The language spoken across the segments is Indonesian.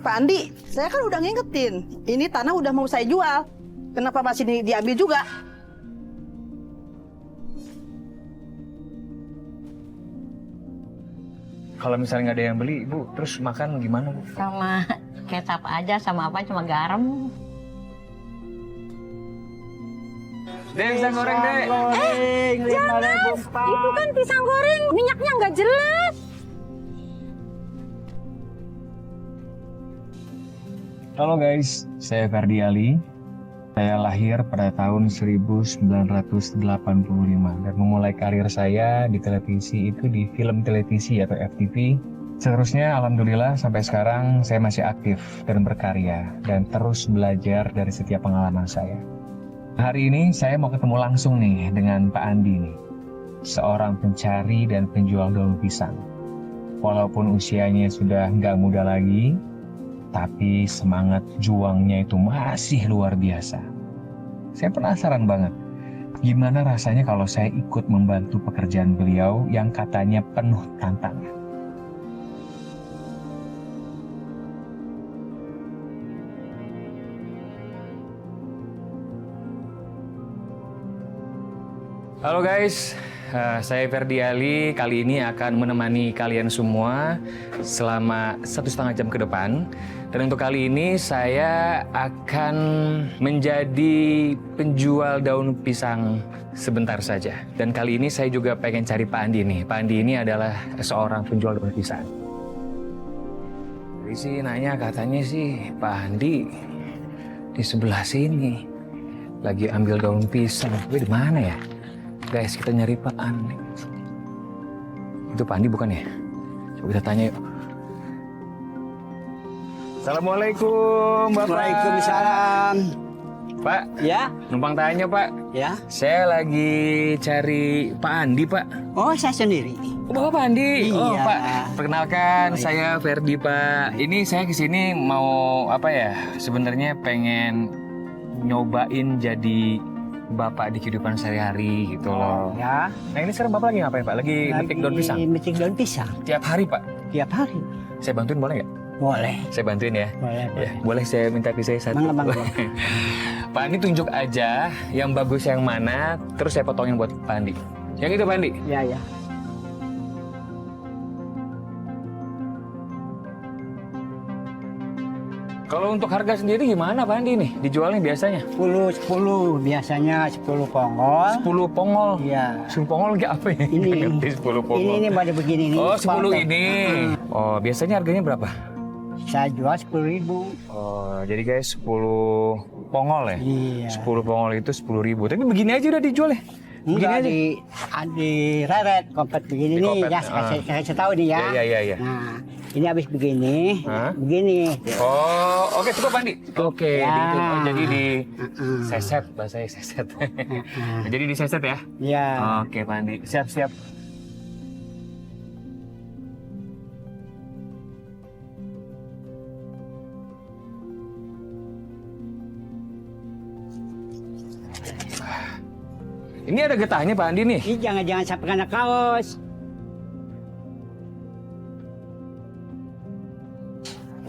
Pak Andi, saya kan udah ngingetin. Ini tanah udah mau saya jual. Kenapa masih diambil juga? Kalau misalnya nggak ada yang beli, Bu, terus makan gimana, Bu? Sama kecap aja, sama apa cuma garam. Dek, pisang goreng, Dek. Jangan, itu kan pisang goreng, minyaknya nggak jelas. Halo guys, saya Ferdi Ali. Saya lahir pada tahun 1985 dan memulai karir saya di televisi itu di film televisi atau FTV. Seterusnya alhamdulillah sampai sekarang saya masih aktif dan berkarya dan terus belajar dari setiap pengalaman saya. Hari ini saya mau ketemu langsung nih dengan Pak Andi nih, seorang pencari dan penjual daun pisang. Walaupun usianya sudah nggak muda lagi, tapi semangat juangnya itu masih luar biasa. Saya penasaran banget, gimana rasanya kalau saya ikut membantu pekerjaan beliau yang katanya penuh tantangan. Halo guys, saya Ferdi Ali. Kali ini akan menemani kalian semua selama 1,5 jam ke depan. Dan untuk kali ini saya akan menjadi penjual daun pisang sebentar saja. Dan kali ini saya juga pengen cari Pak Andi nih. Pak Andi ini adalah seorang penjual daun pisang. Jadi sih nanya katanya sih Pak Andi di sebelah sini lagi ambil daun pisang. Tapi di mana ya? Guys, kita nyari Pak Andi. Itu Pak Andi bukan ya? Coba kita tanya yuk. Assalamualaikum, Bapak. Waalaikumsalam. Pak, Ya, numpang tanya Pak. ya. Saya lagi cari Pak Andi, Pak. Oh, saya sendiri. Oh, Bapak Pak Andi. Oh, Iya. Pak. Perkenalkan, Oh, iya. saya Ferdi, Pak. Ini saya kesini mau apa ya? Sebenarnya pengen nyobain jadi Bapak di kehidupan sehari-hari gitu loh. Ya. Nah ini sekarang Bapak lagi ngapain Pak? Lagi metik daun pisang? Metik daun pisang. Tiap hari Pak? Tiap hari. Saya bantuin boleh nggak? Boleh. Saya bantuin ya? Boleh, Ya, boleh saya minta pisahnya satu? Bangga. Pak Andi tunjuk aja yang bagus yang mana, terus saya potongin buat Pak Andi. Yang itu Pak Andi? Ya, ya. Kalau untuk harga sendiri gimana Pak Andi nih? Dijualnya biasanya? 10 biasanya 10 pongol. 10 pongol? Iya. 10 pongol kayak apa ya? Ini. Nggak ngerti 10 pongol. Ini pada begini nih. Oh 10 Potong. ini. Oh biasanya harganya berapa? Saya jual 10.000. Oh jadi guys 10 pongol ya? Iya. 10 pongol itu 10.000. Tapi begini aja udah dijual ya? Begini Enggak aja? di reret kompet begini nih. Dikompet, Ya, saya tahu nih ya. Iya. Nah, ini habis begini. Hah? Begini. Oh, oke cukup Andi. Oke, Ya. gitu. Oh, jadi di Heeh. seset, bahasanya seset. Jadi di seset ya? Ya. Oke Pak Andi, siap-siap. Ini ada getahnya Pak Andi nih. Ini jangan sampai kena kaos.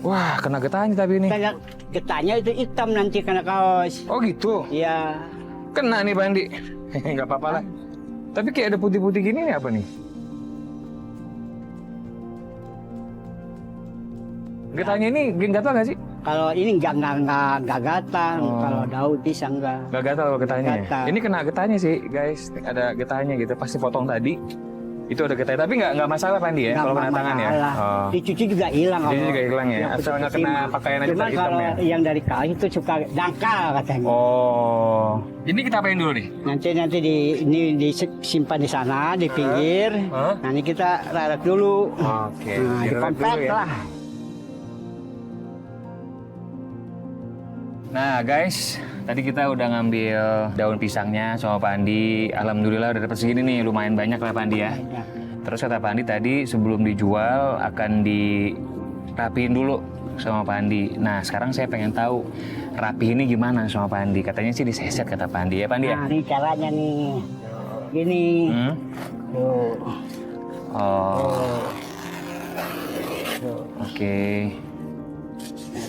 Wah, kena getahnya tapi ini. Karena getahnya itu hitam nanti kena kaos. Oh gitu. Iya. Kena nih Pak Andi. Nggak apa-apa lah. Tapi kayak ada putih-putih gini nih apa nih? Getahnya ini gatal nggak sih? Kalau ini enggak gatal. Oh. Kalau daun pisang enggak. Nggak gatal kalau getahnya ya? Gatal. Ini kena getahnya sih guys. Ada getahnya gitu. Pasti potong tadi. Itu ada getahnya. Tapi nggak masalah Pak Andi ya? Nggak Kalau kena tangan ya? masalah. Oh. Dicuci juga hilang. Dicuci kalau juga hilang ya? yang Asal nggak putih-putih kena mah. pakaian aja Cuman hitam kalau ya? yang dari kaos itu suka dangkal katanya. Oh. Ini kita apain dulu nih? Nanti ini disimpan di sana di pinggir. Hah? Nanti kita rarak dulu. Oke. Nah, Direlak dikomplet dulu ya. lah. Nah guys, tadi kita udah ngambil daun pisangnya sama Pak Andi. Alhamdulillah udah dapat segini nih, lumayan banyak lah Pak Andi ya. Terus kata Pak Andi tadi sebelum dijual akan dirapiin dulu sama Pak Andi. Nah sekarang saya pengen tahu rapi ini gimana sama Pak Andi. Katanya sih diseset kata Pak Andi ya Pak Andi ya. Nah, ini caranya nih. Gini. Hmm? Tuh. Oh. Oke.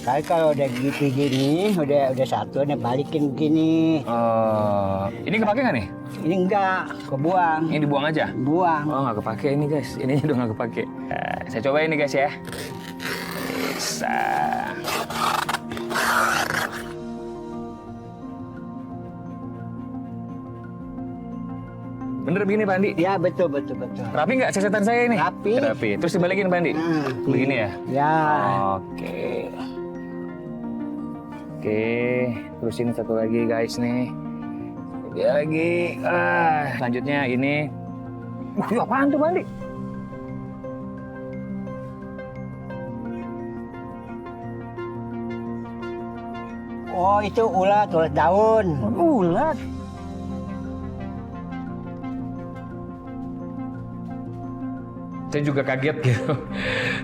Kali kalau udah gitu gini, udah satu, nih balikin gini. Oh, ini kepake nggak nih? Ini enggak, kebuang. Ini dibuang aja? Buang. Oh, nggak kepake ini guys. Ininya udah nggak kepake. Nah, saya coba ini guys ya. Bisa. Bener begini Pak Andi? Ya betul. Rapi nggak cesetan saya ini? Rapi. Terus dibalikin Pak Andi? Begini ya? Ya. Oke. Oke. Terus ini satu lagi guys nih. Dia lagi. Selanjutnya ini. Wah, ini apaan tuh Pak Andi? Oh itu ulat daun. Ulat. Saya juga kaget gitu.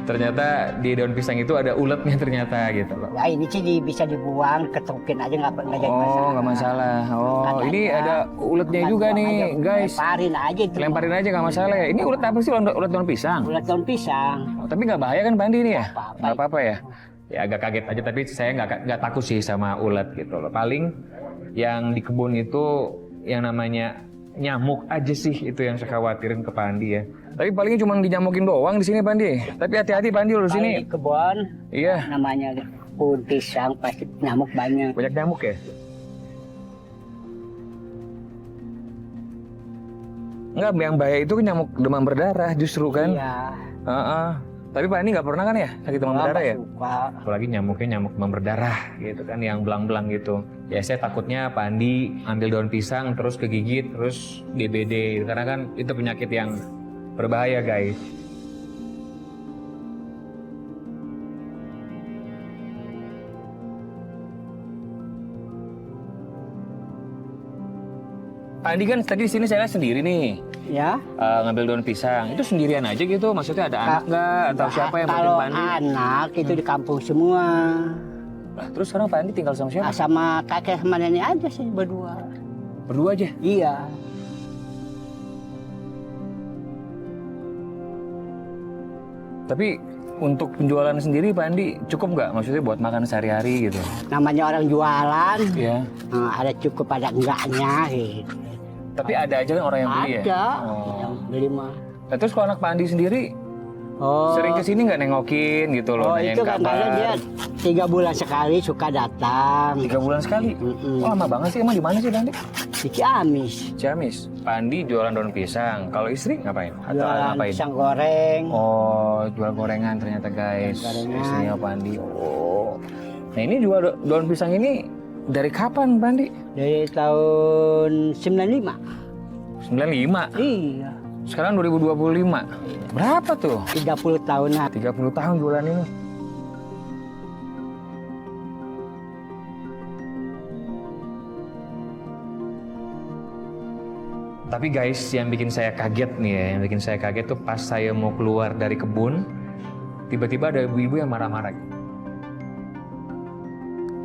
Ternyata di daun pisang itu ada uletnya ternyata gitu loh. Ya ini sih bisa dibuang, ketukin aja nggak jadi masalah. Oh, nggak masalah. Oh, ini ada uletnya juga nih, guys. Lemparin aja itu. Lemparin aja nggak masalah ya. Ini ulet apa sih? Ulet daun pisang? Ulat daun pisang. Oh, tapi nggak bahaya kan Bandi ini ya? Apa-apa. Nggak apa-apa ya? Ya agak kaget aja, tapi saya nggak takut sih sama ulet gitu loh. Paling yang di kebun itu yang namanya nyamuk aja sih, itu yang saya khawatirin ke Pandi ya. Tapi palingnya cuma dinyamukin doang di sini Pandi. Tapi hati-hati Pandi lo di sini. Di kebun Iya. namanya pohon pisang pasti nyamuk banyak. Banyak nyamuk ya? Enggak, yang bahaya itu kan nyamuk demam berdarah justru kan? Iya. Tapi Pak ini nggak pernah kan ya sakit demam berdarah ya? Suka. Apalagi nyamuknya nyamuk demam berdarah gitu kan, yang belang-belang gitu. Ya saya takutnya Pak Andi ambil daun pisang terus kegigit terus DBD karena kan itu penyakit yang berbahaya guys. Pak Andi kan tadi di sini saya lihat sendiri nih. Ya. Ngambil daun pisang itu sendirian aja gitu, maksudnya ada anak nggak atau siapa yang bantuin Kalau Pak Andi? anak itu di kampung semua. Lah, terus sekarang Pak Andi tinggal sama siapa? Sama kakek sama nenek aja sih berdua. Berdua aja. Iya. Tapi untuk penjualan sendiri Pak Andi cukup nggak? Maksudnya buat makan sehari-hari gitu? Namanya orang jualan, Iya. ada cukup ada enggaknya gitu. Tapi ada aja kan orang yang beli ya? Ada Oh. yang beli mah. Nah, terus kalau anak Pak Andi sendiri Oh. sering kesini nggak nengokin gitu loh, Oh nanyain itu kadang dia 3 bulan sekali suka datang. 3 bulan sekali? Mm-mm. Oh, lama banget sih, emang di mana sih Pak Andi? Di Ciamis. Ciamis. Pak Andi jualan daun pisang, kalau istri ngapain? Atau Jualan ngapain? pisang goreng. Oh, jual gorengan ternyata guys. Gorengan. Istrinya Pak Andi. Oh. Nah ini jual daun pisang ini dari kapan Pak Andi? Dari tahun 95. 95. Iya. Sekarang 2025. Berapa tuh? 30 tahunan. 30 tahun jualan ini. Tapi guys, yang bikin saya kaget nih ya, yang bikin saya kaget tuh pas saya mau keluar dari kebun, tiba-tiba ada ibu-ibu yang marah-marah.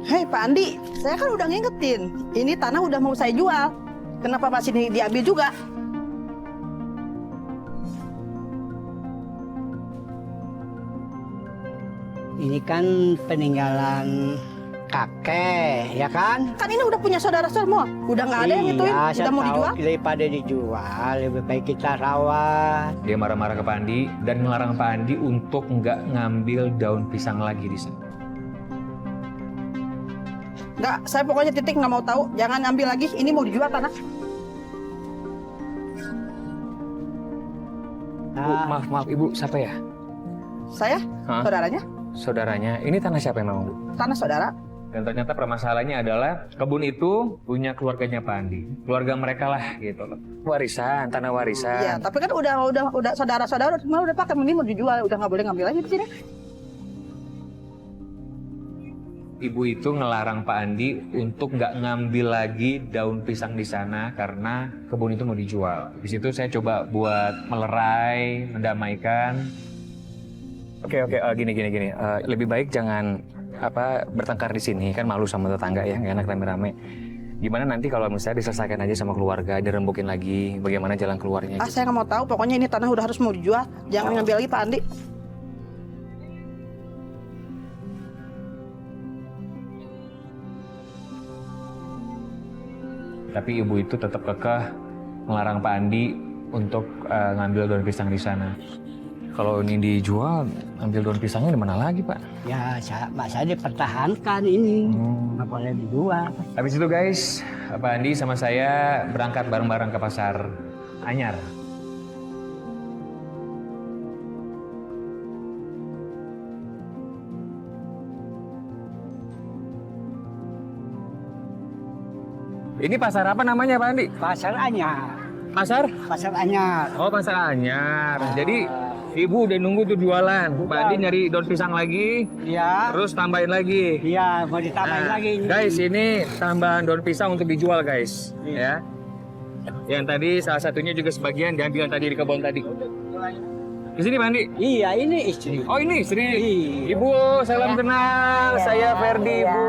Hei Pak Andi, saya kan udah ngingetin. Ini tanah udah mau saya jual. Kenapa masih diambil juga? Ini kan peninggalan kakek, ya kan? Kan ini udah punya saudara semua. Udah nggak ada yang ituin, saya udah mau tahu. dijual. Daripada dijual, lebih baik kita rawat. Dia marah-marah ke Pak Andi dan melarang Pak Andi untuk nggak ngambil daun pisang lagi di sana. Nggak, saya pokoknya titik nggak mau tahu. Jangan ambil lagi, ini mau dijual tanah. Bu, maaf Ibu, siapa ya? Saya, Hah? saudaranya, Saudaranya. Ini tanah siapa emang Bu? tanah saudara. Dan ternyata permasalahannya adalah kebun itu punya keluarganya Pak Andi. Keluarga mereka lah gitu loh. Warisan, tanah warisan. Iya, tapi kan udah saudara-saudara semua udah pakai, ini mau dijual, udah nggak boleh ngambil lagi di sini. Ibu itu ngelarang Pak Andi untuk nggak ngambil lagi daun pisang di sana karena kebun itu mau dijual. Di situ saya coba buat melerai, mendamaikan. Oke, gini. Lebih baik jangan bertengkar di sini, kan malu sama tetangga ya, nggak enak rame-rame. Gimana nanti kalau misalnya diselesaikan aja sama keluarga, dirembukin lagi, bagaimana jalan keluarnya? Saya nggak mau tahu, pokoknya ini tanah udah harus mau dijual. Jangan ngambil lagi Pak Andi. Tapi ibu itu tetap kekeh melarang Pak Andi untuk ngambil daun pisang di sana. Kalau ini dijual, ambil daun pisangnya di mana lagi, Pak? Ya, saya dipertahankan ini. Nggak boleh dijual. Habis itu guys, Pak Andi sama saya berangkat bareng-bareng ke pasar Anyar. Ini pasar apa namanya, Pak Andi? Pasar Anyar. Pasar? Pasar Anyar. Oh, pasar Anyar. Jadi ibu udah nunggu tuh jualan. Pak Andi nyari daun pisang lagi, Iya. terus tambahin lagi. Iya, mau ditambahin Nah, lagi. guys, ini tambahan daun pisang untuk dijual, guys. Ya. Yang tadi salah satunya juga sebagian diambil tadi di kebun tadi. Di sini, Pak Andi? Iya, ini istri. Oh, ini istri. Iya. Ibu, salam kenal. Saya Ferdi, Iya. Ibu.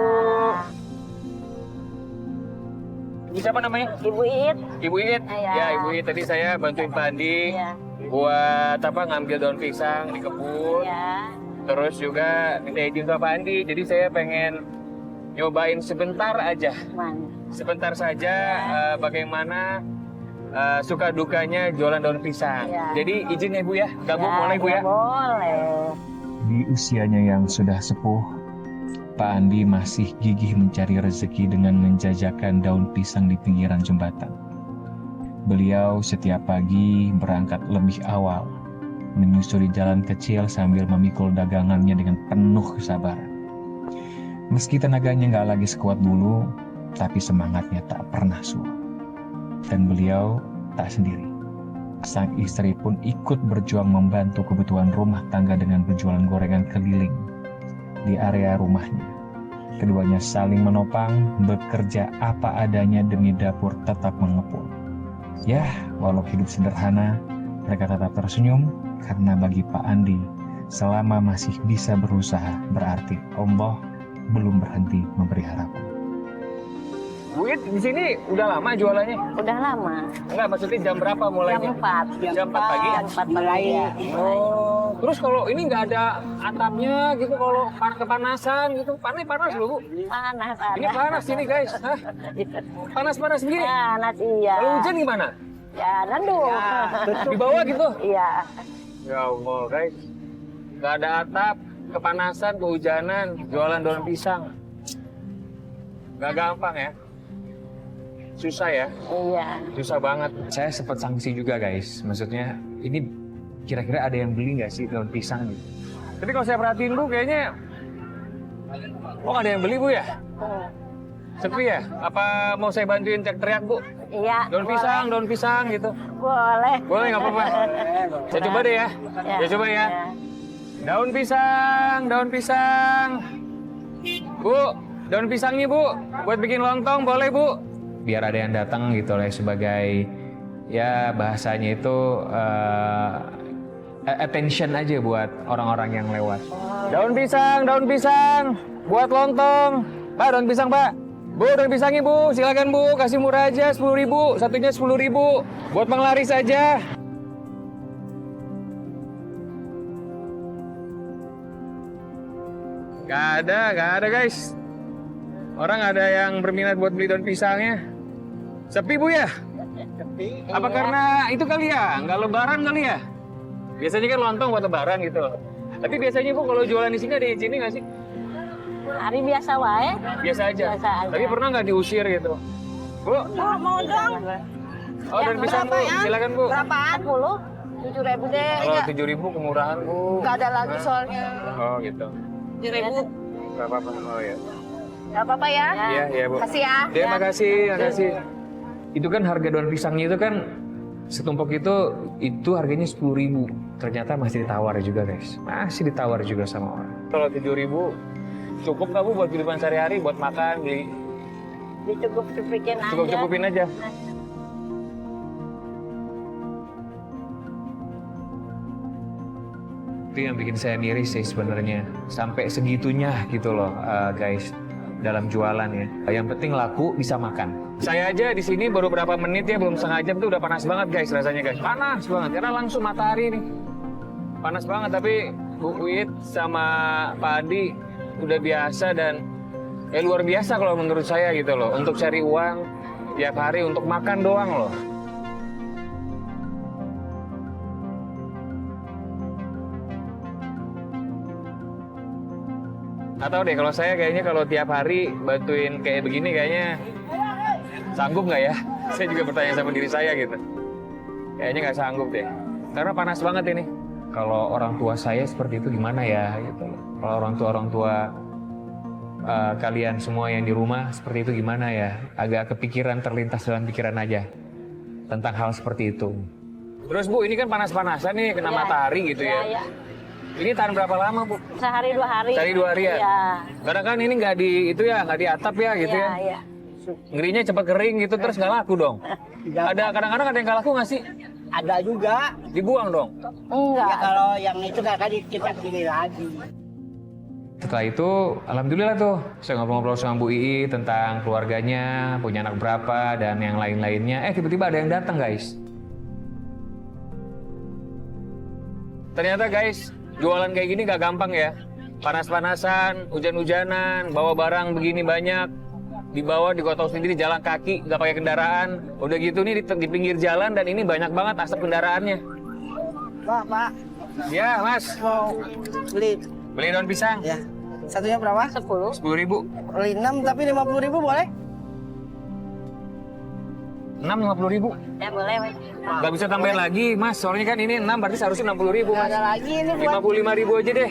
Ibu siapa namanya? Ibu Iit. Ibu Iit. Iya. Ya, Ibu Iit tadi saya bantuin Pak Andi Iya. buat apa ngambil daun pisang di kebun. Iya. Terus juga minta izin sama Pak Andi. Jadi saya pengen nyobain sebentar aja. Mana? Sebentar saja bagaimana suka dukanya jualan daun pisang. Iya. Jadi izin ya Bu ya, gabung boleh Bu ya? Boleh. Di usianya yang sudah sepuh, Pak Andi masih gigih mencari rezeki dengan menjajakan daun pisang di pinggiran jembatan. Beliau setiap pagi berangkat lebih awal, menyusuri jalan kecil sambil memikul dagangannya dengan penuh kesabaran. Meski tenaganya nggak lagi sekuat dulu, tapi semangatnya tak pernah suah. Dan beliau tak sendiri. Sang istri pun ikut berjuang membantu kebutuhan rumah tangga dengan berjualan gorengan keliling di area rumahnya. Keduanya saling menopang, bekerja apa adanya demi dapur tetap mengepul. Ya, walau hidup sederhana, mereka tetap tersenyum karena bagi Pak Andi, selama masih bisa berusaha, berarti Allah belum berhenti memberi harapan. Bu It, di sini udah lama jualannya? Udah lama. Enggak, maksudnya jam berapa mulainya? Jam 4. Jam 4 pagi? Jam 4 Mulai. pagi. Oh, terus kalau ini nggak ada atapnya gitu, kalau kepanasan gitu, panas loh Bu. Panas Ini panas ini guys, hah? Panas begini. Panas iya. Kalau hujan gimana? Ya, nandu. Di bawah gitu? Iya. Ya Allah guys, nggak ada atap, kepanasan, kehujanan, jualan daun pisang. Nggak gampang ya. Susah ya, Iya. susah banget. Saya sempat sanksi juga guys, maksudnya ini kira-kira ada yang beli nggak sih daun pisang nih? Tapi kalau saya perhatiin Bu, kayaknya oh ada yang beli Bu ya? Sepi ya? Apa mau saya bantuin teriak Bu? Iya. Daun pisang gitu. Boleh. Boleh nggak apa-apa? Saya coba deh ya. Ya coba ya. Daun pisang. Bu, daun pisangnya Bu, buat bikin lontong boleh Bu? Biar ada yang datang gitu lah sebagai ya bahasanya itu attention aja buat orang-orang yang lewat. Daun pisang, buat lontong. Pak, daun pisang Pak. Bu, daun pisangnya Bu, silakan Bu, kasih murah aja 10.000, satunya 10.000, buat penglaris aja. Gak ada guys. Orang ada yang berminat buat beli daun pisangnya. Sepi Bu ya? Sepi. Apa karena itu kali ya? Nggak lebaran kali ya? Biasanya kan lontong buat lebaran gitu. Tapi biasanya Bu kalau jualan di sini ada izinnya nggak sih? Hari biasa wae. Biasa aja. Biasa aja. Tapi pernah nggak diusir gitu? Bu? Mau dong. Oh, daun pisang Bu. Silakan Bu. Berapaan? 10. 7.000 deh. Oh, 7.000 kemurahan Bu. Nggak ada lagi soalnya. Oh gitu. 7.000. Nggak apa-apa. Oh ya. Nggak apa-apa ya. Iya Bu. Kasih ya. Terima kasih. Itu kan harga daun pisangnya itu kan setumpuk itu harganya 10.000. Ternyata masih ditawar juga guys. Masih ditawar juga sama orang. Kalau 7.000 cukup nggak Bu buat kehidupan sehari-hari, buat makan, beli? Dicukup-cukupikin aja. Cukup-cukupin aja. Itu yang bikin saya miris sih sebenarnya. Sampai segitunya gitu loh guys dalam jualan ya. Yang penting laku bisa makan. Saya aja di sini baru berapa menit ya, belum setengah jam tuh udah panas banget guys rasanya guys. Panas banget karena langsung matahari nih. Panas banget, tapi Bu Uit sama Pak Andi udah biasa dan luar biasa kalau menurut saya gitu loh. Untuk cari uang tiap hari untuk makan doang loh. Atau deh kalau saya kayaknya kalau tiap hari bantuin kayak begini kayaknya sanggup nggak ya? Saya juga bertanya sama diri saya gitu. Kayaknya nggak sanggup deh. Karena panas banget ini. Kalau orang tua saya seperti itu gimana ya? Gitu. Kalau orang tua kalian semua yang di rumah seperti itu gimana ya? Agak kepikiran terlintas dalam pikiran aja tentang hal seperti itu. Terus Bu, ini kan panas-panasan nih kena matahari gitu ya. Ini tahan berapa lama Bu? Sehari 2 hari. Sehari 2 hari ya? Iya. Kadang kan ini nggak di itu ya, nggak di atap ya gitu ya? Iya. Ngerinya cepat kering gitu terus nggak laku dong. Ada kadang-kadang ada yang nggak laku nggak sih? Ada juga. Dibuang dong. Enggak. Ya kalau yang itu kan kita pilih lagi. Setelah itu, alhamdulillah tuh, saya ngobrol-ngobrol sama Bu Ii tentang keluarganya, punya anak berapa, dan yang lain-lainnya. Tiba-tiba ada yang datang, guys. Ternyata, guys, jualan kayak gini gak gampang ya. Panas-panasan, hujan-hujanan, bawa barang begini banyak, dibawa, digotong sendiri, jalan kaki, gak pakai kendaraan. Udah gitu nih di pinggir jalan, dan ini banyak banget asap kendaraannya. Pak, Ya, Mas. mau beli Beli daun pisang. ya. Satunya berapa? 10. 10.000. Beli 6 tapi 50.000 boleh? 50.000. Ya boleh, Mas. Gak bisa tambahin lagi, Mas. Soalnya kan ini 6, berarti seharusnya 60.000, Nggak Mas. ada lagi ini buat 55.000 aja deh.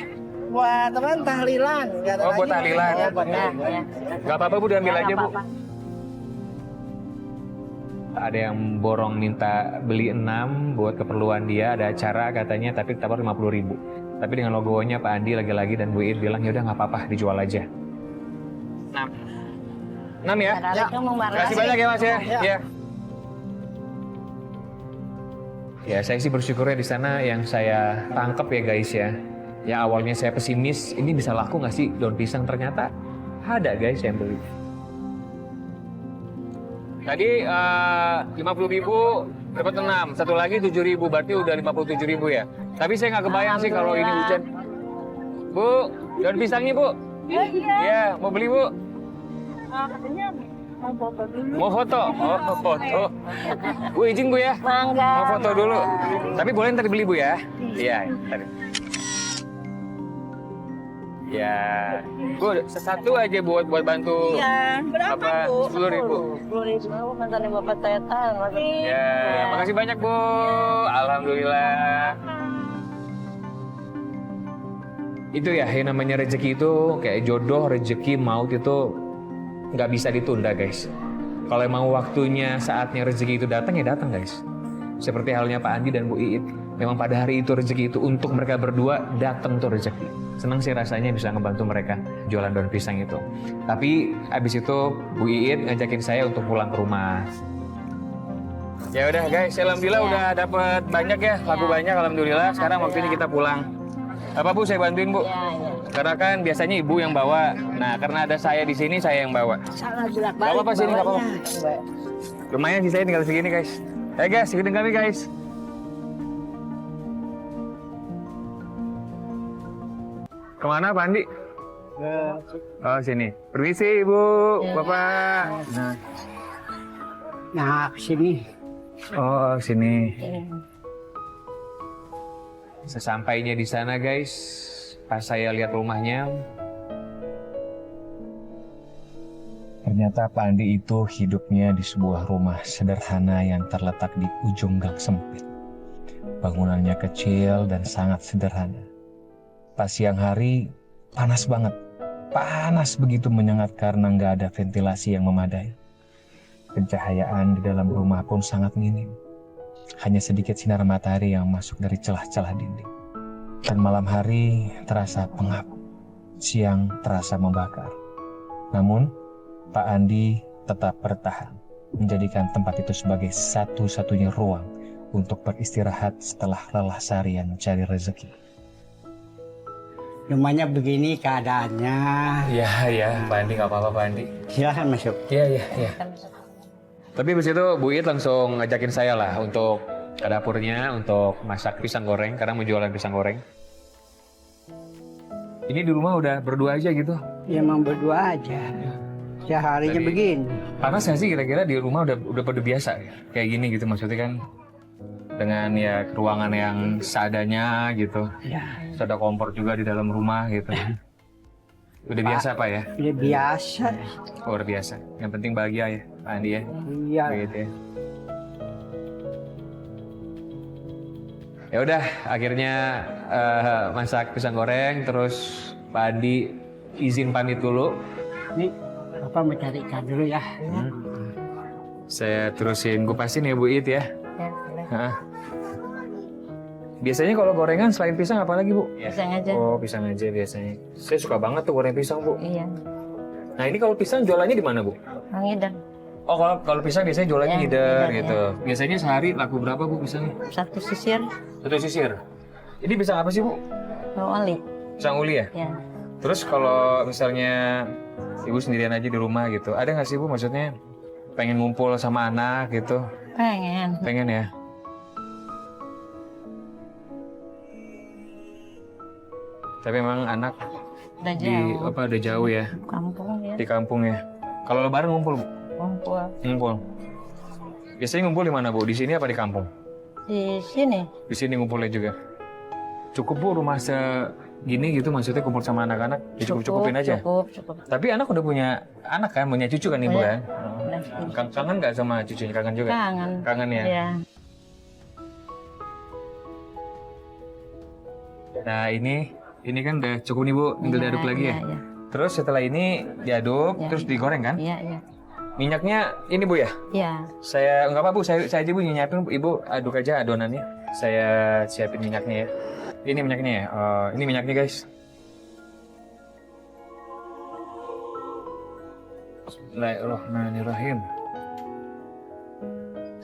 teman tahlilan. Nggak ada Oh, buat lagi. tahlilan. Oh, buat Ya, tahlilan. ya. Gak apa-apa, Bu, diambil Ya, aja, nggak Bu. apa-apa. Ada yang borong minta beli 6 buat keperluan dia, ada acara katanya, tapi tetap 50.000. Tapi dengan logonya Pak Andi lagi-lagi dan Bu Iit bilang, yaudah nggak apa-apa, dijual aja. 6. 6 ya? Assalamualaikum warahmatullahi Kasih banyak ya, Mas ya. Ya. Ya. Ya, saya sih bersyukurnya di sana yang saya tangkep ya, guys ya. Yang awalnya saya pesimis, ini bisa laku nggak sih daun pisang? Ternyata ada, guys, yang beli. Tadi 50.000 dapat 6, satu lagi 7.000, berarti udah 57.000 ya. Tapi saya nggak kebayang sih kalau ini hujan. Bu, daun pisangnya Bu? Iya, mau beli Bu? Katanya mau foto dulu. Mau foto? Oh, mau foto. Bu, izin Bu ya? Mangga. Mau foto dulu. Tapi boleh ntar dibeli Bu ya? Iya, tadi. Ya, Bu, satu aja buat bantu. Iya. Apa? 10.000. 10.000. Mantan Bapak saya tahan. Ya, makasih banyak Bu. Alhamdulillah. Itu ya, yang namanya rezeki itu kayak jodoh, rezeki, maut itu nggak bisa ditunda, guys. Kalau emang waktunya, saatnya rezeki itu datang, ya datang, guys. Seperti halnya Pak Andi dan Bu Iit. Memang pada hari itu rezeki itu untuk mereka berdua datang tuh rezeki. Senang sih rasanya bisa ngebantu mereka jualan daun pisang itu. Tapi abis itu Bu Iit ngajakin saya untuk pulang ke rumah. Ya udah guys, alhamdulillah udah dapat banyak ya, laku banyak alhamdulillah. Sekarang waktu ini kita pulang. Apa Bu, saya bantuin Bu? Karena kan biasanya Ibu yang bawa. Nah, karena ada saya di sini, saya yang bawa. Salah bolak Gak apa-apa sini, gak apa-apa. Lumayan sih saya tinggal segini guys. Guys, ikutin kami guys. Kemana Pak Andi? Oh sini. Permisi Ibu, Bapak. Nah, kesini. Oh sini. Sesampainya di sana guys, pas saya lihat rumahnya, ternyata Pak Andi itu hidupnya di sebuah rumah sederhana yang terletak di ujung gang sempit. Bangunannya kecil dan sangat sederhana. Pas siang hari, panas banget. Panas begitu menyengat karena nggak ada ventilasi yang memadai. Pencahayaan di dalam rumah pun sangat minim. Hanya sedikit sinar matahari yang masuk dari celah-celah dinding. Dan malam hari terasa pengap. Siang terasa membakar. Namun, Pak Andi tetap bertahan. Menjadikan tempat itu sebagai satu-satunya ruang untuk beristirahat setelah lelah seharian mencari rezeki. Rumahnya begini keadaannya. Iya, Pak Andi, nggak apa-apa Pak Andi. Silahkan masuk. Iya. Tapi habis itu Bu Iit langsung ngajakin saya lah untuk ke dapurnya untuk masak pisang goreng, karena mau jualan pisang goreng. Ini di rumah udah berdua aja gitu? Ya emang berdua aja. Ya harinya Dari- begini. Panas nggak sih kira-kira di rumah udah pada biasa ya? Kayak gini gitu maksudnya kan dengan ya ruangan yang seadanya gitu. Ya, Terus ada kompor juga di dalam rumah gitu. Udah biasa Pak ya? udah biasa. Oh, udah biasa. Yang penting bahagia ya Pak Andi ya. Iya. Begitu ya. Ya udah akhirnya masak pisang goreng terus Pak Andi izin pamit dulu. Nih, Bapak mau cari ikan dulu ya. Saya terusin kupasin ya Bu It ya. Ya, boleh. Hah. Biasanya kalau gorengan selain pisang apa lagi Bu? Pisang aja. Oh pisang aja biasanya. Saya suka banget tuh goreng pisang Bu. Iya. Nah ini kalau pisang jualannya di mana Bu? Bang Idan. Oh kalau pisang biasanya jualannya Ya, ngider ngider, gitu. Biasanya sehari laku berapa Bu pisangnya? 1 sisir. Satu sisir. Ini pisang apa sih Bu? Oli. Pisang uli ya? Ya. Terus kalau misalnya Ibu sendirian aja di rumah gitu, ada nggak sih Bu maksudnya pengen ngumpul sama anak gitu? Pengen. Pengen ya? Tapi memang anak Udah di jauh. apa udah jauh ya Kampung ya. di kampung ya. Kalau lebaran ngumpul Bu? Kumpul. Ngumpul. Biasanya ngumpul di mana Bu? Di sini apa di kampung? Di sini. Di sini ngumpulnya juga. Cukup Bu rumah segini gitu maksudnya kumpul sama anak-anak dicukup-cukupin aja. Cukup. Tapi anak udah punya anak kan, punya cucu kan Ibu Punya. kan? Udah. Kangen nggak sama cucunya? Kangen juga? Kangen. Kangen ya? Iya. Nah ini kan udah cukup nih Bu, tinggal Iya, diaduk lagi ya? Iya. Terus setelah ini diaduk, Iya. terus digoreng kan? Iya. Minyaknya ini Bu ya? Iya. Saya nggak apa Bu, saya aja Bu nyiapin, Ibu aduk aja adonannya. Saya siapin minyaknya ya. Ini minyaknya ya? Ini minyaknya guys. Bismillahirrahmanirrahim.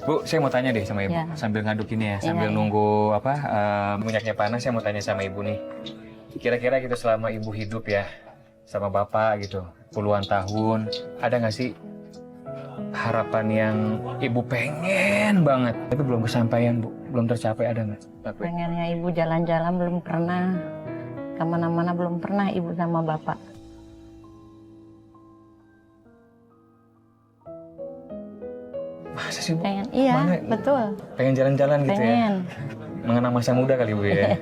Bu, saya mau tanya deh sama Ibu, Ya. sambil ngaduk ini ya, Iya, sambil iya. nunggu apa minyaknya panas, saya mau tanya sama Ibu nih. Kira-kira gitu selama Ibu hidup ya, sama Bapak gitu, puluhan tahun, ada nggak sih harapan yang Ibu pengen banget, tapi belum kesampaian Bu, belum tercapai, ada nggak? Pengennya ibu jalan-jalan belum pernah. Kemana-mana belum pernah ibu sama bapak. Masa sih Bu? Pengen. Iya, Mana? betul. Pengen jalan-jalan gitu ya? Pengen. Mengenang masa muda kali Bu ya?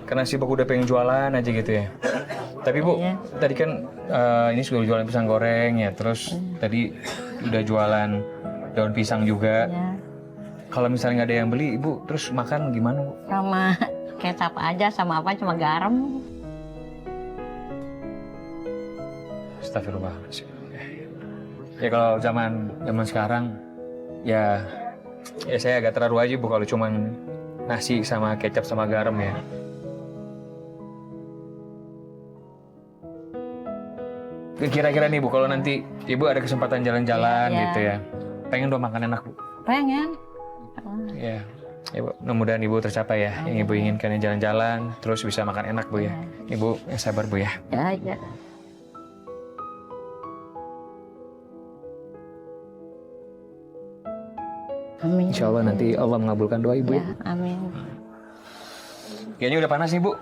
Karena sibuk udah pengen jualan aja gitu ya? Tapi Bu, Iya. tadi kan ini sudah jualan pisang goreng ya, terus tadi udah jualan daun pisang juga. Ya. Kalau misalnya nggak ada yang beli, Ibu terus makan gimana Bu? Sama kecap aja, sama apa cuma garam. Astagfirullahaladzim. Ya kalau zaman sekarang ya saya agak terharu aja Bu kalau cuman nasi sama kecap sama garam ya. Kira-kira nih Bu, kalau nanti Ibu ada kesempatan jalan-jalan Iya, iya. gitu ya, pengen dong makan enak Bu. Pengen. Ya, Bu, mudah-mudahan Ibu tercapai ya yang Ibu inginkan, yang jalan-jalan, terus bisa makan enak Bu ya. Ibu yang sabar Bu ya. Ya, ya. Amin. Insya Allah nanti Allah mengabulkan doa Ibu ya. Ya, amin. Kayaknya udah panas nih Bu.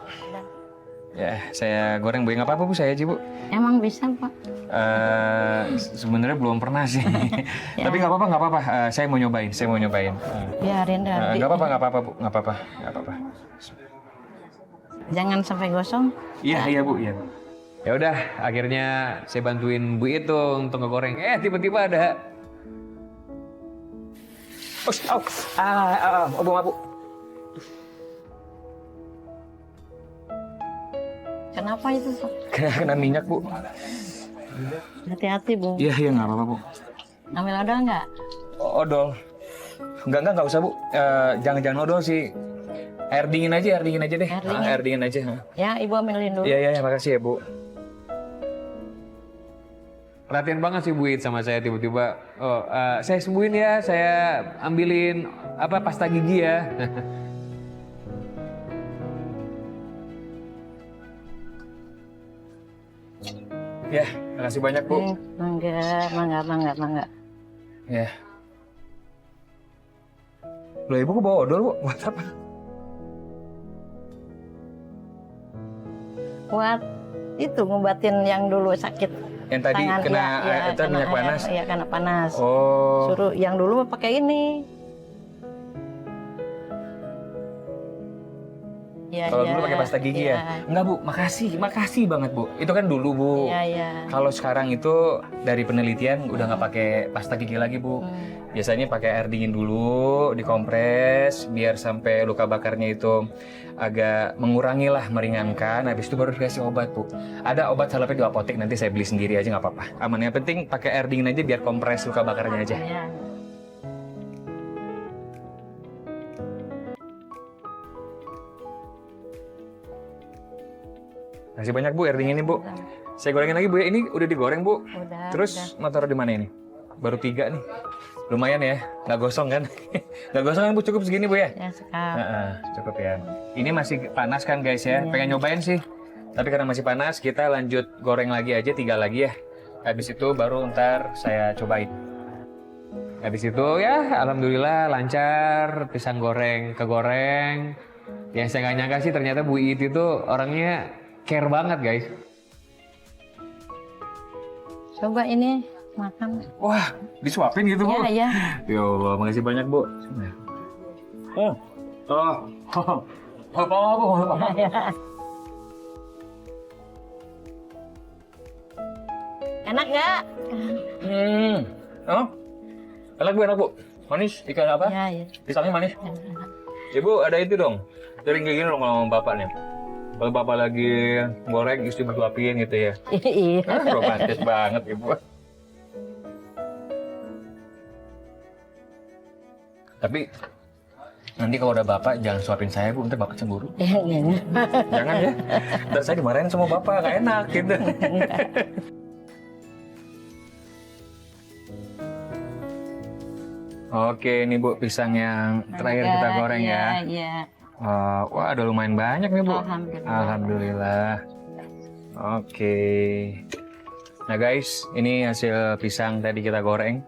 Ya, saya goreng Bu, nggak apa-apa Bu, saya aja Bu. Emang bisa, Pak? Sebenarnya belum pernah sih. Ya. Tapi nggak apa-apa. Saya mau nyobain. Biarin dah. Nggak apa-apa Bu, nggak apa-apa. Jangan sampai gosong. Iya Bu. Ya udah, akhirnya saya bantuin Bu itu untuk ngegoreng. Tiba-tiba ada. Bu. Kenapa itu, Pak? Kena minyak Bu. Hati-hati, Bu. Iya nggak apa-apa Bu. Ambil odol nggak? Odol. Nggak usah Bu. Jangan odol sih. Air dingin aja deh. Air dingin. Aja. Ya, Ibu ambilin dulu. Iya, makasih ya Bu. Perhatian banget sih Bu It sama saya tiba-tiba. Saya sembuhin ya, saya ambilin pasta gigi ya. Ya, makasih banyak Bu. Mangga. Ya. Loh Ibu kok bawa odol Bu? Buat apa? Buat itu ngobatin yang dulu sakit Yang tadi kena itu minyak panas? Iya, kena panas. Oh. Suruh yang dulu pakai ini. Ya, Kalau dulu pakai pasta gigi ya? Enggak Bu, makasih banget Bu. Itu kan dulu Bu. Iya, iya. Kalau sekarang itu dari penelitian udah nggak pakai pasta gigi lagi Bu. Biasanya pakai air dingin dulu, dikompres, biar sampai luka bakarnya itu agak mengurangi lah, meringankan. Habis itu baru dikasih obat Bu. Ada obat salepnya di apotek, nanti saya beli sendiri aja nggak apa-apa. Aman, yang penting pakai air dingin aja biar kompres luka bakarnya aja. Iya. Masih banyak Bu air dinginnya Bu. Saya gorengin lagi Bu ya. Ini udah digoreng Bu. Udah. Terus mau taruh di mana ini? Baru 3 nih. Lumayan ya, nggak gosong kan? Nggak gosong kan Bu, cukup segini Bu ya? Ya, sekap. Cukup ya. Ini masih panas kan guys ya? Iya. Pengen nyobain sih. Tapi karena masih panas, kita lanjut goreng lagi aja, 3 lagi ya. Habis itu baru ntar saya cobain. Habis itu ya alhamdulillah lancar, pisang goreng kegoreng. Yang saya nggak nyangka sih ternyata Bu Iit itu orangnya care banget guys. Coba ini makan. Wah, disuapin gitu Bu? Iya, iya. Ya Allah, makasih banyak Bu. Apa? Enak nggak? Oh, enak Bu. Manis, ikan apa? Iya, iya. Pisangnya manis. Ibu ada itu dong, sering kayak gini dong sama bapak nih. Kalau bapak lagi goreng, istri bersuapin gitu ya. Iya. Romantis banget Ibu. Tapi nanti kalau udah bapak jangan suapin saya Bu, ntar bapak cemburu. Jangan ya, ntar saya dimarahin sama bapak, gak enak gitu. Oke, ini Bu pisang yang terakhir kita goreng ya. Iya. Wah, ada lumayan banyak nih Bu. Alhamdulillah. Alhamdulillah. Oke. Nah guys, ini hasil pisang tadi kita goreng.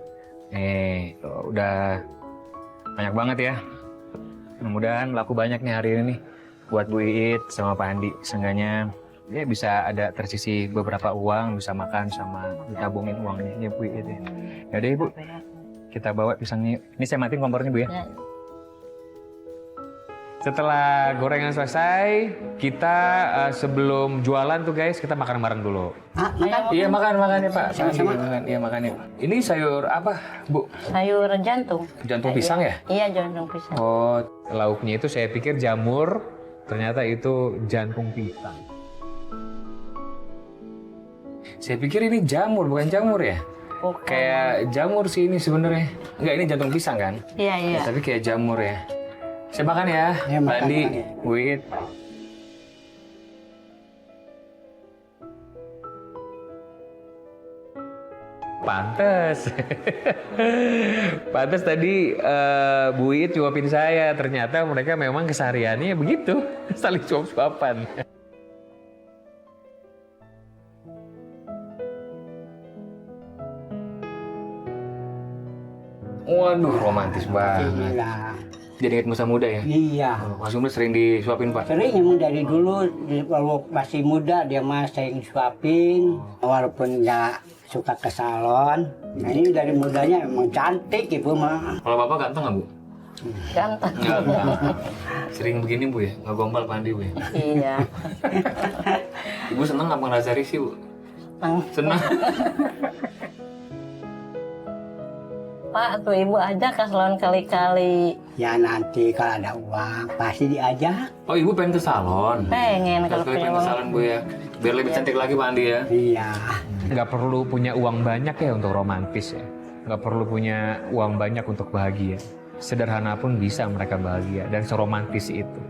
Tuh, udah banyak banget ya. Mudah-mudahan laku banyak nih hari ini nih buat Bu Iit sama Pak Andi. Seenggaknya ya bisa ada tersisi beberapa uang, bisa makan sama ditabungin uangnya ya Bu Iit ya. Yaudah Ibu, kita bawa pisangnya. Ini saya matiin kompornya Bu ya. Ya. Setelah gorengan selesai, kita sebelum jualan tuh guys, kita makan bareng dulu. Makan. Iya makan ya Pak. Sama-sama. Iya makan ya. Ini sayur apa Bu? Sayur jantung. Jantung pisang ya? Iya, jantung pisang. Oh, lauknya itu saya pikir jamur, ternyata itu jantung pisang. Saya pikir ini jamur, bukan jamur ya? Bukan. Kayak jamur sih ini sebenarnya. Enggak, ini jantung pisang kan? Iya, iya. Tapi kayak jamur ya. Saya makan ya, Ya, makan, Andi, makan. Bu Iit. Pantes. Pantes tadi Bu Iit nyuapin saya. Ternyata mereka memang kesehariannya begitu. Saling suap-suapan. Waduh, romantis banget. Iya. Jadi ingat masa muda ya? Iya. Mas Umar sering disuapin Pak? Sering emang dari dulu, kalau masih muda dia mah sering suapin, walaupun nggak suka ke salon. Nah ini dari mudanya emang cantik ibu mah. Kalau Bapak ganteng nggak Bu? Ganteng. Nggak. Sering begini Bu ya? Nggak gombal Pandi Bu ya? Iya. Ibu seneng nggak ngerasa risih Bu? Senang. Pak, tuh ibu ajak ke salon kali-kali. Ya nanti kalau ada uang pasti diajak. Oh Ibu pengen ke salon? Pengen kalau Sekali punya pengen ke uang. salon Bu ya? Biar lebih cantik lagi Pak Andi ya? Iya. Nggak perlu punya uang banyak ya untuk romantis ya. Nggak perlu punya uang banyak untuk bahagia. Sederhana pun bisa mereka bahagia dan seromantis itu.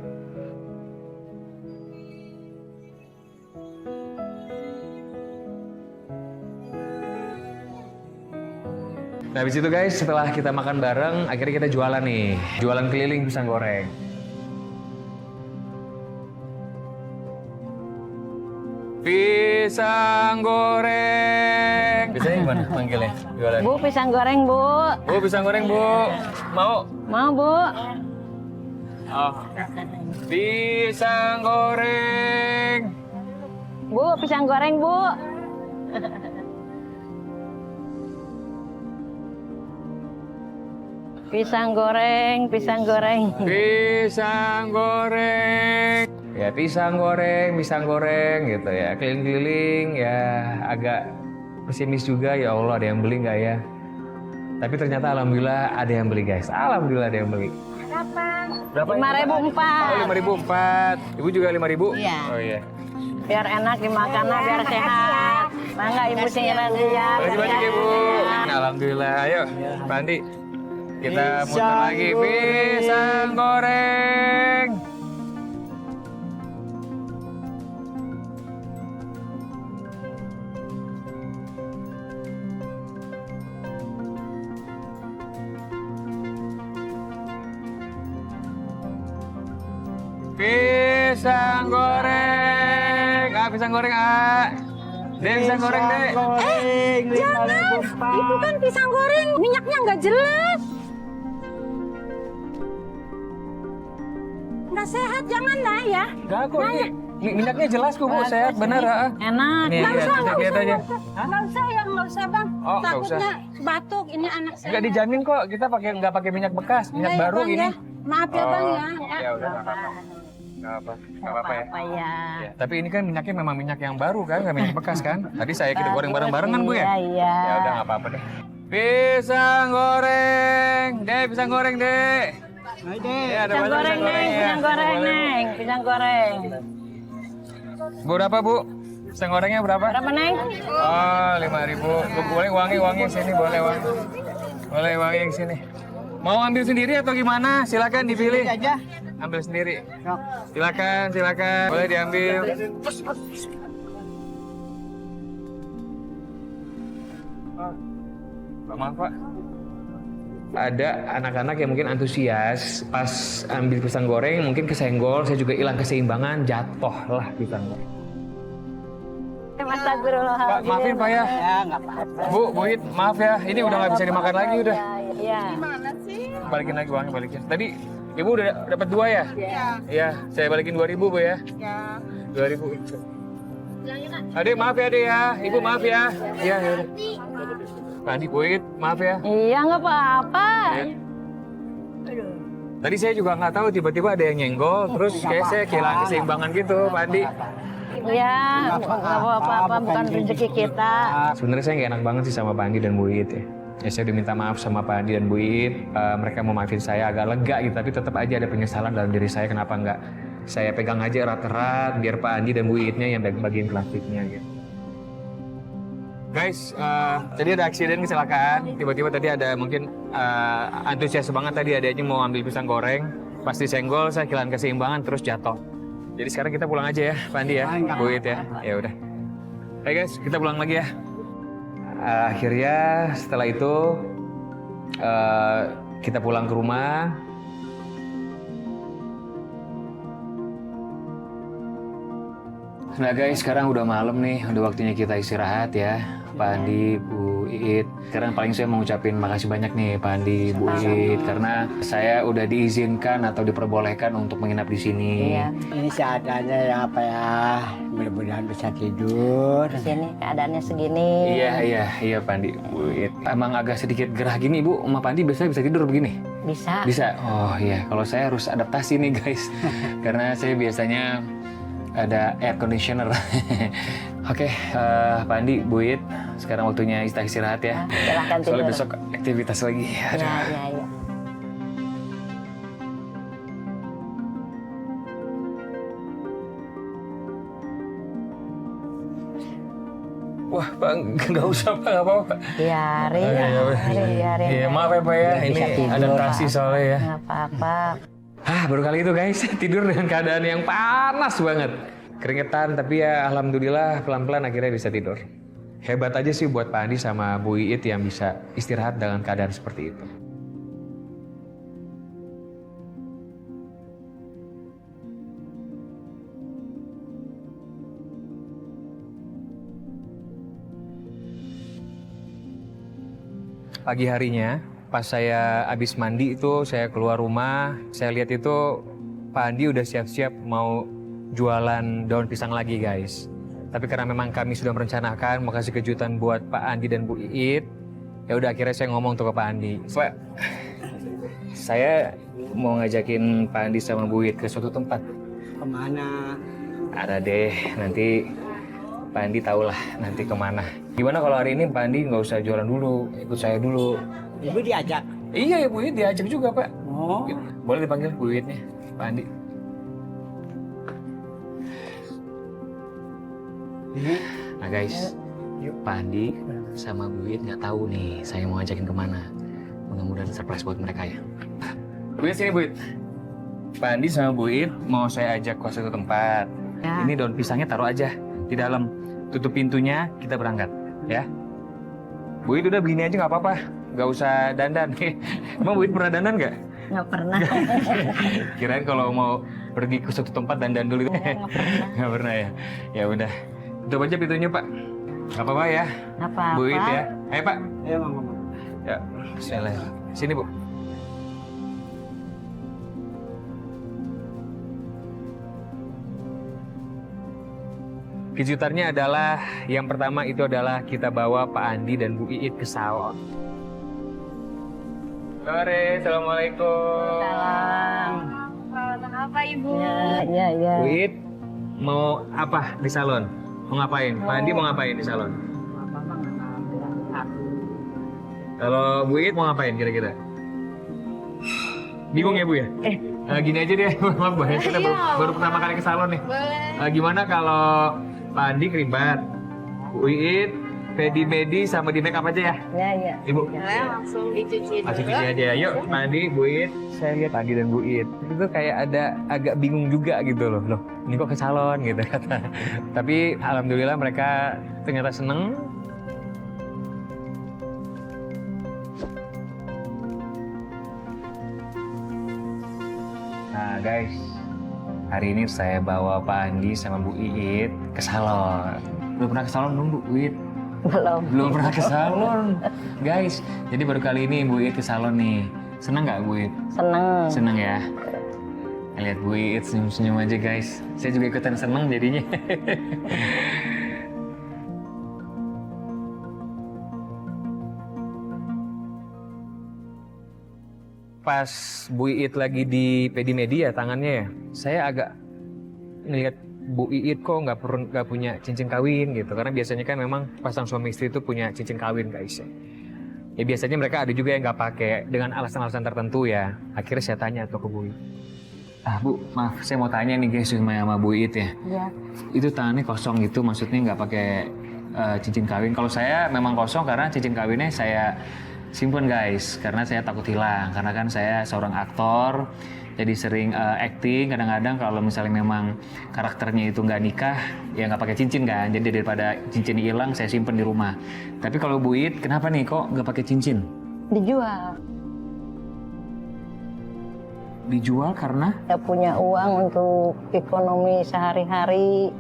Nah habis itu guys, setelah kita makan bareng, akhirnya kita jualan nih. Jualan keliling pisang goreng. Pisang goreng. Biasanya gimana manggilnya? Jualan. Bu, pisang goreng, Bu. Bu, pisang goreng, Bu. Mau? Mau, Bu? Oh. Pisang goreng. Bu, pisang goreng, Bu. Pisang goreng, pisang goreng. Pisang goreng. Ya pisang goreng gitu ya. Keliling-keliling ya agak pesimis juga ya Allah ada yang beli nggak ya. Tapi ternyata alhamdulillah ada yang beli guys. Alhamdulillah ada yang beli. Berapa? 5.004. 5.004. Ibu juga 5.000? Iya. Oh iya. Biar enak dimakan, biar sehat. Mangga ibu sini lagi ya. Terima kasih banyak Ibu. Alhamdulillah. Ayo Pak Andi. Kita muter lagi pisang goreng. Pisang goreng. Pisang goreng, Dek, pisang goreng, Dek. Jangan, itu kan pisang goreng, minyaknya nggak jelas. Nggak sehat, jangan lah ya. Enggak kok, ini minyaknya jelas kok, Bu. Sehat, bener, Enak. Nih, lihat aja. Nggak usah ya, nggak usah bang. Oh, nggak usah. Takutnya batuk, ini anak saya. Enggak dijamin kok, kita nggak pakai minyak bekas, minyak Enggak ya, baru Bang, ini. ya. Maaf ya bang ya. Ya udah, nggak apa-apa. Nggak apa-apa ya. Apa ya? Ya, tapi ini kan minyaknya memang minyak yang baru kan, nggak minyak bekas kan? Tadi kita goreng bareng-barengan Bu ya? Iya. Ya udah nggak apa-apa deh. Pisang goreng, pisang goreng deh. Ya, ada Pisang banyak goreng, Neng, pisang goreng, Neng, pisang goreng. Bu berapa Bu? Pisang gorengnya berapa? Berapa, Neng? Oh 5.000. Bu, boleh wangi sini, boleh wangi. Boleh wangi yang sini. Mau ambil sendiri atau gimana? Silakan dipilih. Aja. Ambil sendiri. Silakan. Boleh diambil. Maaf Pak. Ada anak-anak yang mungkin antusias pas ambil pisang goreng mungkin kesenggol, saya juga hilang keseimbangan, jatuh lah pisang goreng. Pak, maafin Pak ya. Ya, nggak apa-apa. Bu It, maaf ya. Ini udah nggak bisa dimakan lagi udah. Iya. Balikin lagi uangnya, balikin. Tadi Ibu udah dapat 2 ya? Iya. Saya balikin 2.000 Bu ya. 2.000. Adik maaf ya Adik ya. Ibu maaf ya. Iya ya udah. Pak Andi, Bu It, maaf ya. Iya, nggak apa-apa. Ya. Tadi saya juga nggak tahu tiba-tiba ada yang nyenggol, terus kayak saya kehilangan keseimbangan gitu, Pak Andi. Iya, nggak apa-apa, bukan rezeki kita. Sebenarnya saya nggak enak banget sih sama Pak Andi dan Bu It ya. Ya saya udah minta maaf sama Pak Andi dan Bu It. Mereka mau maafin saya agak lega gitu, tapi tetap aja ada penyesalan dalam diri saya. Kenapa nggak saya pegang aja erat-erat biar Pak Andi dan Bu Itnya yang bagian plastiknya gitu. Guys, tadi ada aksiden kecelakaan. Tiba-tiba tadi ada mungkin antusias banget tadi adanya mau ambil pisang goreng. Pas disenggol saya kehilangan keseimbangan terus jatuh. Jadi sekarang kita pulang aja ya, Pak Andi ya, Bu It ya. Ya udah. Hai guys, kita pulang lagi ya. Akhirnya setelah itu kita pulang ke rumah. Nah guys, sekarang udah malam nih, udah waktunya kita istirahat ya. Pak Andi, Bu It. Sekarang paling saya mau ngucapin makasih banyak nih Pak Andi, Bu It, karena saya udah diizinkan atau diperbolehkan untuk menginap di sini. Iya. Ini seadanya ya apa ya, mudah-mudahan bisa tidur. Di sini keadaannya segini. Iya Pak Andi, Bu It. Emang agak sedikit gerah gini Bu, sama Pak Andi biasanya bisa tidur begini? Bisa. Bisa? Oh iya, kalau saya harus adaptasi nih guys. Karena saya biasanya ada air conditioner. Oke, Pak Andi, Bu It, sekarang waktunya istirahat ya. Silahkan tidur. Soalnya besok aktivitas lagi. Aduh. Iya. Wah, Pak, nggak usah Pak, nggak apa-apa. Biarin. Iya, maaf ya Pak ya, Bisa ini tidur, adaptasi Pak. soalnya ya. Nggak apa-apa. Baru kali itu guys, tidur dengan keadaan yang panas banget. Keringetan, tapi ya alhamdulillah pelan-pelan akhirnya bisa tidur. Hebat aja sih buat Pak Andi sama Bu It yang bisa istirahat dengan keadaan seperti itu. Pagi harinya, pas saya habis mandi itu, saya keluar rumah, saya lihat itu Pak Andi udah siap-siap mau jualan daun pisang lagi guys. Tapi karena memang kami sudah merencanakan mau kasih kejutan buat Pak Andi dan Bu It, Ya udah akhirnya saya ngomong tuh ke Pak Andi. Pak, saya mau ngajakin Pak Andi sama Bu Wit ke suatu tempat. Kemana? Ada deh, nanti Pak Andi tahulah nanti kemana. Gimana kalau hari ini Pak Andi nggak usah jualan dulu, ikut saya dulu. Ibu diajak. Iya ya Bu Wit diajak juga Pak. Oh. Boleh dipanggil Bu Witnya, Pak Andi. Nah guys, Pak Andi sama Bu Wit nggak tahu nih saya mau ngajakin kemana. Mudah-mudahan surprise buat mereka ya. Bu Wit sini Bu Wit. Pak Andi sama Bu Wit mau saya ajak ke suatu tempat. Ya. Ini daun pisangnya taruh aja di dalam. Tutup pintunya, kita berangkat ya. Bu Wit udah begini aja nggak apa-apa, nggak usah dandan. Emang Bu Wit pernah dandan nggak? Nggak pernah. Kirain kalau mau pergi ke suatu tempat dandan dulu. Nggak pernah. Nggak pernah ya. Ya udah, tutup aja pintunya Pak. Nggak apa-apa ya. Apa-apa. Bu Wit ya. Ayo Pak. Ya, Mama. Ya, bismillah. Sini Bu. Kejutannya adalah yang pertama itu adalah kita bawa Pak Andi dan Bu Iit ke salon. Sore, assalamualaikum. Salam. Apa Ibu? Ya. Bu Iit mau apa di salon? Mau ngapain? Pak Andi mau ngapain di salon? Kalau Bu Iit mau ngapain kira-kira? Bingung ya Bu ya? Gini aja deh, maaf Bu, kita baru pertama kali ke salon nih. Gimana kalau Pak Andi keribat, Bu Iit, pedi-medi sama di make up aja ya? Ya. Ibu? Langsung dicuci Masih cuci aja. Yuk, Pak Andi, Bu Iit. Saya lihat Pak Andi dan Bu Iit. Itu kayak ada agak bingung juga gitu loh. Loh, ini kok ke salon gitu kata. Tapi alhamdulillah mereka ternyata seneng. Nah guys, hari ini saya bawa Pak Andi sama Bu Iit ke salon. Belum pernah ke salon belum Bu Iit? Belum pernah ke salon, guys. Jadi baru kali ini Bu Iit ke salon nih. Senang nggak Bu Iit? Seneng. Senang ya. Lihat Bu Iit senyum-senyum aja guys. Saya juga ikutan senang jadinya. Pas Bu Iit lagi di pedi-medi ya tangannya ya, saya agak ngelihat Bu Iit kok nggak punya cincin kawin gitu, karena biasanya kan memang pasang suami istri itu punya cincin kawin guys ya. Ya biasanya mereka ada juga yang nggak pakai dengan alasan-alasan tertentu ya. Akhirnya saya tanya tuh ke Bu Iit. Bu, maaf saya mau tanya nih guys sama Bu Iit ya. Ya. Itu tangannya kosong gitu, maksudnya nggak pakai cincin kawin. Kalau saya memang kosong karena cincin kawinnya saya simpen guys, karena saya takut hilang. Karena kan saya seorang aktor, jadi sering acting. Kadang-kadang kalau misalnya memang karakternya itu nggak nikah, ya nggak pakai cincin kan. Jadi daripada cincin hilang, saya simpen di rumah. Tapi kalau Bu Iit, kenapa nih kok nggak pakai cincin? Dijual. Dijual karena? Saya punya uang untuk ekonomi sehari-hari.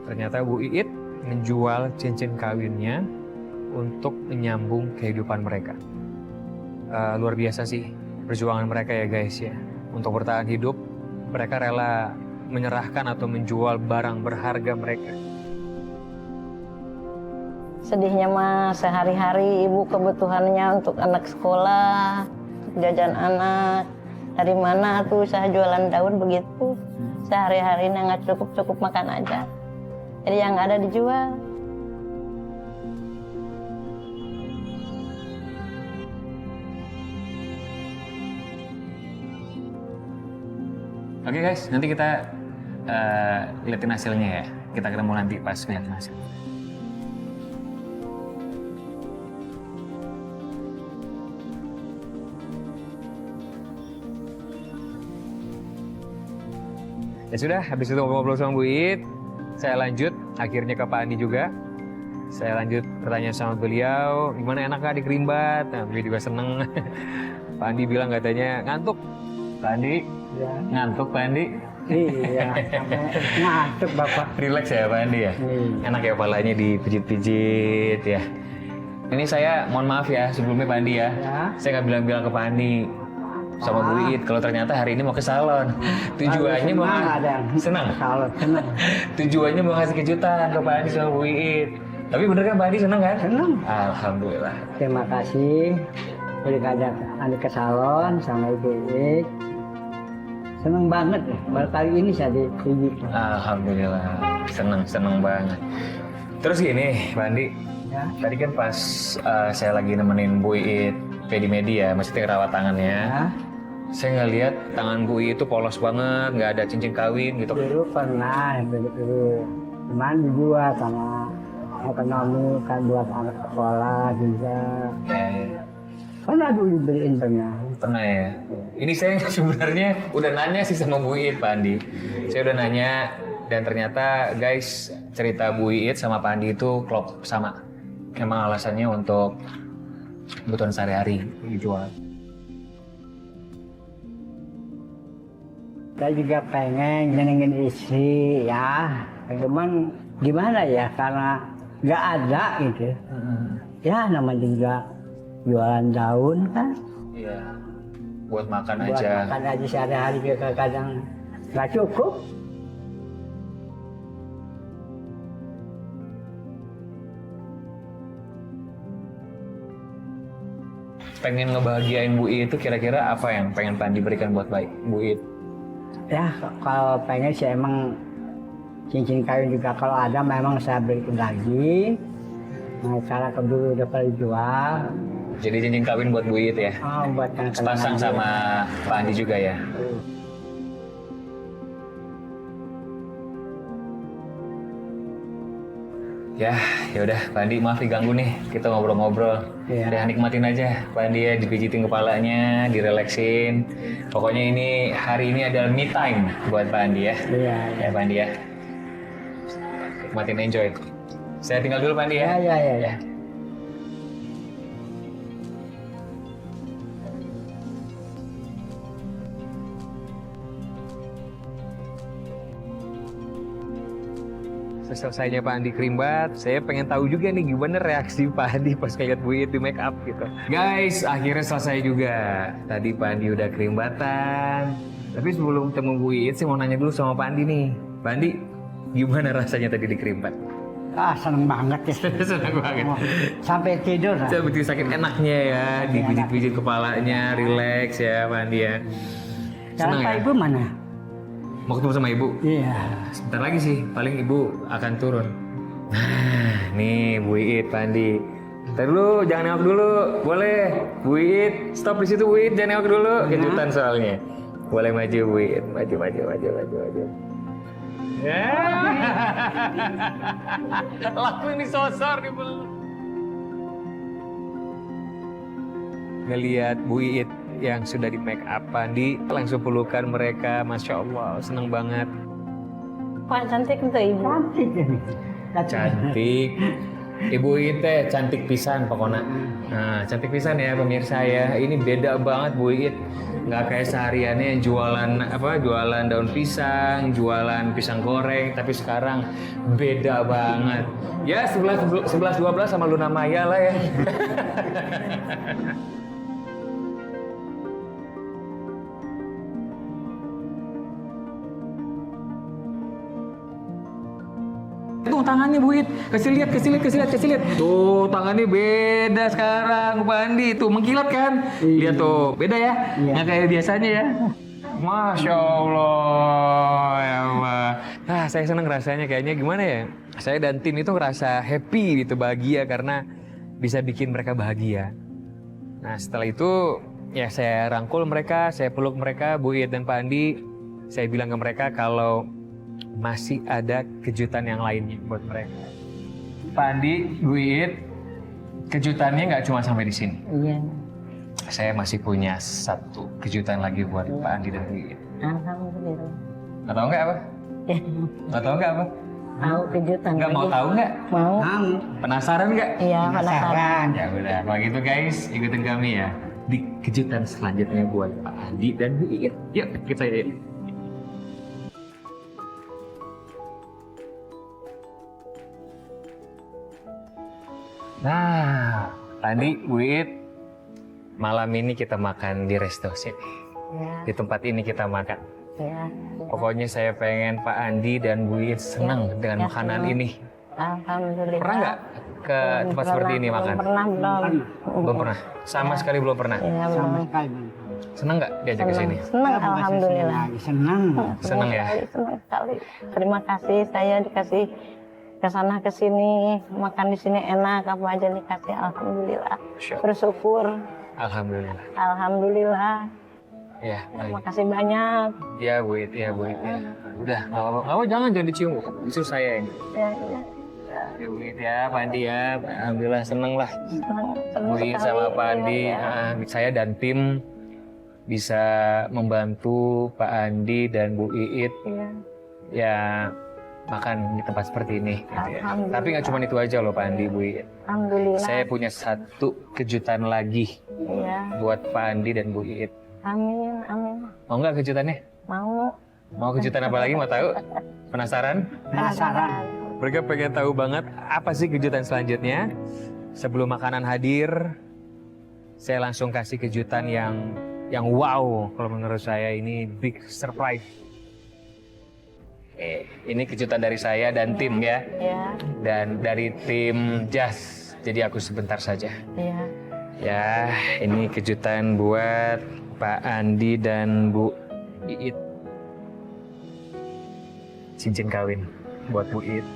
Ternyata Bu Iit menjual cincin kawinnya untuk menyambung kehidupan mereka. Luar biasa sih perjuangan mereka ya guys ya. Untuk bertahan hidup, mereka rela menyerahkan atau menjual barang berharga mereka. Sedihnya mah sehari-hari ibu kebutuhannya untuk anak sekolah, jajan anak. Dari mana tuh saya jualan daun begitu. Sehari-hari nggak cukup makan aja. Jadi yang ada dijual. Oke guys, nanti kita liatin hasilnya ya. Kita ketemu nanti pas lihat hasil. Ya sudah, habis itu ngobrol sama Bu Iit, saya lanjut akhirnya ke Pak Andi juga. Saya lanjut bertanya sama beliau, gimana enak gak di Kerimbat? Nah, beliau juga seneng. Pak Andi bilang katanya ngantuk. Pak Andi, Ya. ngantuk Pak Andi? Iya, ngantuk Bapak. Relax ya Pak Andi ya? Enak ya kepalanya dipijit-pijit ya. Ini saya mohon maaf ya sebelumnya Pak Andi ya. Ya. Saya nggak bilang-bilang ke Pak Andi. sama Bu Iit kalau ternyata hari ini mau ke salon. Tujuannya mau senang. Kalau senang. Tujuannya mau kasih kejutan ke Pak Andi sama Bu Iit. Tapi bener kan Pak Andi senang kan? Senang. Alhamdulillah. Terima kasih udah ngajak Andi ke salon sama Ibu Iit. Seneng banget baru kali ini saya dipuji. Alhamdulillah. Senang banget. Terus gini Pak Andi, Ya. tadi kan pas saya lagi nemenin Bu Iit pedi-medi ya, maksudnya rawat tangannya. Ya. Saya ngeliat tangan Bu Iit itu polos banget, nggak ada cincin kawin gitu. Dulu pernah dulu cuman dijual sama ekonomi kan buat anak sekolah juga. Ya. Pernah dulu dibeliin Pernah ya. Ini saya sebenarnya udah nanya sih sama Bu Iit, Pak Andi. Saya udah nanya dan ternyata guys cerita Bu Iit sama Pak Andi itu klop sama. Emang alasannya untuk kebutuhan sehari-hari dijual. Saya juga pengen nyenengin istri ya. Cuman gimana ya karena nggak ada gitu. Ya namanya juga jualan daun kan. Iya. Buat makan Buat aja. makan aja sehari-hari juga kadang nggak cukup. Pengen ngebahagiain Bu Iit itu kira-kira apa yang pengen Pak Andi berikan buat baik Bu Iit? Ya kalau pengen sih emang cincin kawin juga kalau ada memang saya beliin lagi. Nah cara dulu udah pada jual. Jadi cincin kawin buat Bu Iit ya? Oh buat kan Sepasang sama Pak Andi juga ya? Ya udah Pak Andi maaf diganggu nih, kita ngobrol-ngobrol. Iya. Udah nikmatin aja Pak Andi ya, dipijitin kepalanya, direleksin. Pokoknya ini hari ini adalah me time buat Pak Andi ya. Iya. Ya Pak Andi ya. Nikmatin, enjoy. Saya tinggal dulu Pak Andi ya. Ya. Selesainya Pak Andi kerimbat, saya pengen tahu juga nih gimana reaksi Pak Andi pas ngeliat Bu Iit di make up gitu. Guys, akhirnya selesai juga. Tadi Pak Andi udah kerimbatan. Tapi sebelum ketemu Bu Iit, saya mau nanya dulu sama Pak Andi nih. Pak Andi, gimana rasanya tadi dikerimbat? Ah seneng banget ya. Senang banget. Sampai tidur. Saya betul sakit enaknya ya, dipijit-pijit kepalanya, relax ya Pak Andi ya. Sekarang Pak ya? Ibu mana? Mau ketemu sama Ibu? Iya. Sebentar lagi sih, paling Ibu akan turun. Nah, nih Bu Iit, Pak Andi. Ntar dulu, jangan nengok dulu. Boleh, Bu Iit. Stop di situ Bu Iit, jangan nengok dulu. Kejutan soalnya. Boleh maju Bu Iit. Maju. Ya. Langsung disosor nih Bu. Ngelihat Bu Iit yang sudah di make up Pak Andi, langsung pelukan mereka. Masya Allah, seneng banget. Pak cantik tuh ibu. Cantik ini. Cantik. Ibu Iit cantik pisan pokoknya. Nah, cantik pisan ya pemirsa ya. Ini beda banget Bu Iit. Nggak kayak sehariannya jualan daun pisang, jualan pisang goreng, tapi sekarang beda banget. Ya 11 12 sama Luna Maya lah ya. Tuh tangannya Bu Iit, kasih lihat. Tuh tangannya beda sekarang Pak Andi, tuh mengkilat kan? Lihat tuh, beda ya? Iya. Nggak kayak biasanya ya? Masya Allah, ya Allah. Nah, saya senang rasanya kayaknya gimana ya? Saya dan tim itu ngerasa happy gitu, bahagia karena bisa bikin mereka bahagia. Nah, setelah itu ya saya rangkul mereka, saya peluk mereka, Bu Iit dan Pak Andi. Saya bilang ke mereka kalau masih ada kejutan yang lainnya buat mereka. Pak Andi, Bu Iit, kejutannya nggak cuma sampai di sini. Iya. Saya masih punya satu kejutan lagi buat Pak Andi dan Bu Iit. Alhamdulillah. Nggak tahu nggak apa? Nggak tahu nggak apa? Tahu kejutan. Nggak mau lagi. tahu nggak? Mau. Penasaran nggak? Iya penasaran. Ya udah, kalau gitu guys, ikutin kami ya di kejutan selanjutnya buat Pak Andi dan Bu Iit. Yuk, kita ya. Nah, tadi Bu Iit, malam ini kita makan di resto sini. Ya, di tempat ini kita makan. ya. Pokoknya saya pengen Pak Andi dan Bu Iit senang dengan Ya, makanan senang. ini. Alhamdulillah. Pernah nggak ke tempat seperti ini makan? Belum. Belum pernah. Sama sekali belum pernah. Iya, Sama belum. sekali. Senang nggak diajak ke sini? Senang, alhamdulillah. Senang. Senang ya? Senang sekali. Terima kasih saya dikasih ke sana ke sini, makan di sini enak, apa aja dikasih, alhamdulillah. Masya Allah. Bersyukur, Alhamdulillah. alhamdulillah. Ya, Terima baik. kasih banyak. Ya Bu Iit, ya Bu Iit. Ya. Udah, nggak apa-apa. Nggak apa, jangan dicium. Justru saya ini. Ya, ya. Ya Bu Iit ya, Pak Andi ya. Alhamdulillah seneng lah. Senang Bu Iit sekali. sama Pak Andi, Ya, saya dan tim bisa membantu Pak Andi dan Bu Iit ya. ya makan di tempat seperti ini. Gitu ya. Alhamdulillah. Tapi nggak cuma itu aja loh Pak Andi, Bu Iit. Alhamdulillah. Saya punya satu kejutan lagi Ya. buat Pak Andi dan Bu Iit. Amin, amin. Mau nggak kejutannya? Mau. Mau kejutan apa lagi? Mau tahu? Penasaran? Penasaran. Mereka pengen tahu banget apa sih kejutan selanjutnya. Sebelum makanan hadir, saya langsung kasih kejutan yang wow. Kalau menurut saya ini big surprise. Ini kejutan dari saya dan tim ya. Ya, Dan dari tim Jas. Jadi aku sebentar saja. ya. Ya, ini kejutan buat Pak Andi dan Bu Iit. Cincin kawin buat Bu Iit.